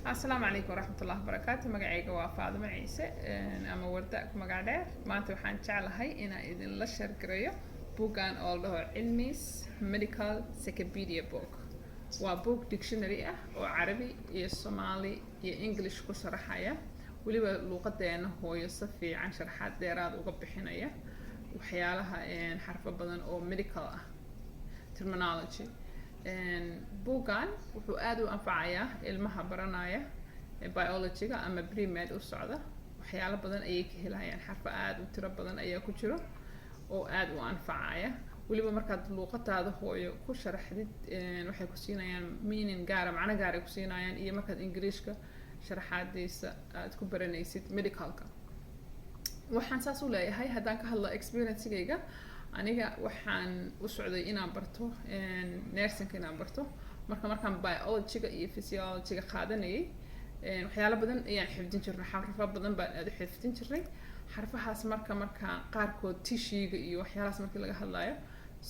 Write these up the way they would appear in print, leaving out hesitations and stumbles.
السلام عليكم ورحمة الله وبركاته. magacayga waa Faadimo Ciise ama warda ku magac dheer. Maanta waxaan jeclahay inaan idin la share gareeyo buugan oo la dhaho Cilmis Medical Encyclopedia Book. Waa book dictionary ah oo Carabi iyo Soomaali iyo English ku sharaxaya, waliba luqadeena hooyo si fiican sharaxaad dheeraad uga bixinaya waxyaalaha xarfo badan oo medical ah, terminology. buugan wuxuu aad u anfacayaa ilmaha baranaya biology-ga ama pre-med u socda. waxyaalo badan ayay ka helayaan, xarfo aad u tiro badan ayaa ku jiro oo aad u anfacaya. waliba markaad luqadaada hooyo ku sharaxdid waxay ku siinayaan meaning gaar ah, macno gaar ah ku siinayaan, iyo markaad Ingiriiska sharaxaadiisa aad ku baranaysid medicalka. waxaan saas u leeyahay haddaan ka hadlo experience-gayga. aniga waxaan u socday inaan barto nursing inaan barto. markaan biology-ga iyo physiology-ga qaadanayay waxyaalo badan ayaan xifdin jirnay, xarfo badan baan aad u xifdin jirnay. xarfahaas marka qaarkood tissue-ga iyo waxyaalahaas markii laga hadlayo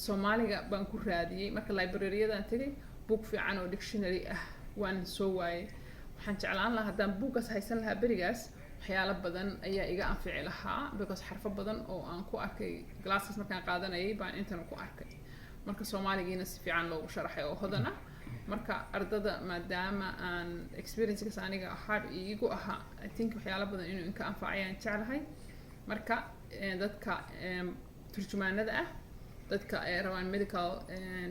Soomaaliga baan ku raadiyay. marka library-yadan tagay book fiican oo dictionary ah waan soo waayay. waxaan jeclaan lahaa haddaan bookgaas haysan lahaa berigaas waxyaalo badan ayaa iga anfici lahaa, because xarfo badan oo aan ku arkay classes markaan qaadanayay baan intan ku arkay. marka Soomaaligiina si fiican loogu sharaxay oo hodan ah. marka ardada maadaama aan experience-gaas aniga hard iigu ahaa, I think waxyaalo badan inuu inka anfacayaan jeclahay. marka dadka turjumaanada ah, dadka ay rabaan medical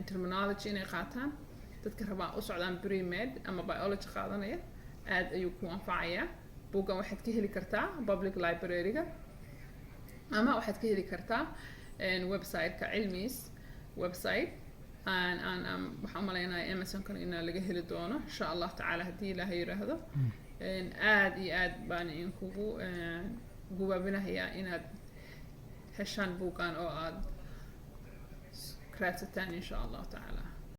terminology inay qaataan, dadka rabaan u socdaan pre-med ama biology qaadanaya, aad ayuu ku anfacayaa. buugan waxaad ka heli kartaa public library-ga ama waxaad ka heli kartaa website-ka Cilmis website. waxaan u maleynayaa Amazon-kana inaa laga heli doono insha Allah tacaala haddii Ilaahay yiraahdo. aad iyo aad baan idinkugu gubaabinayaa inaad heshaan buugan oo aad raadsataan insha Allah tacaala.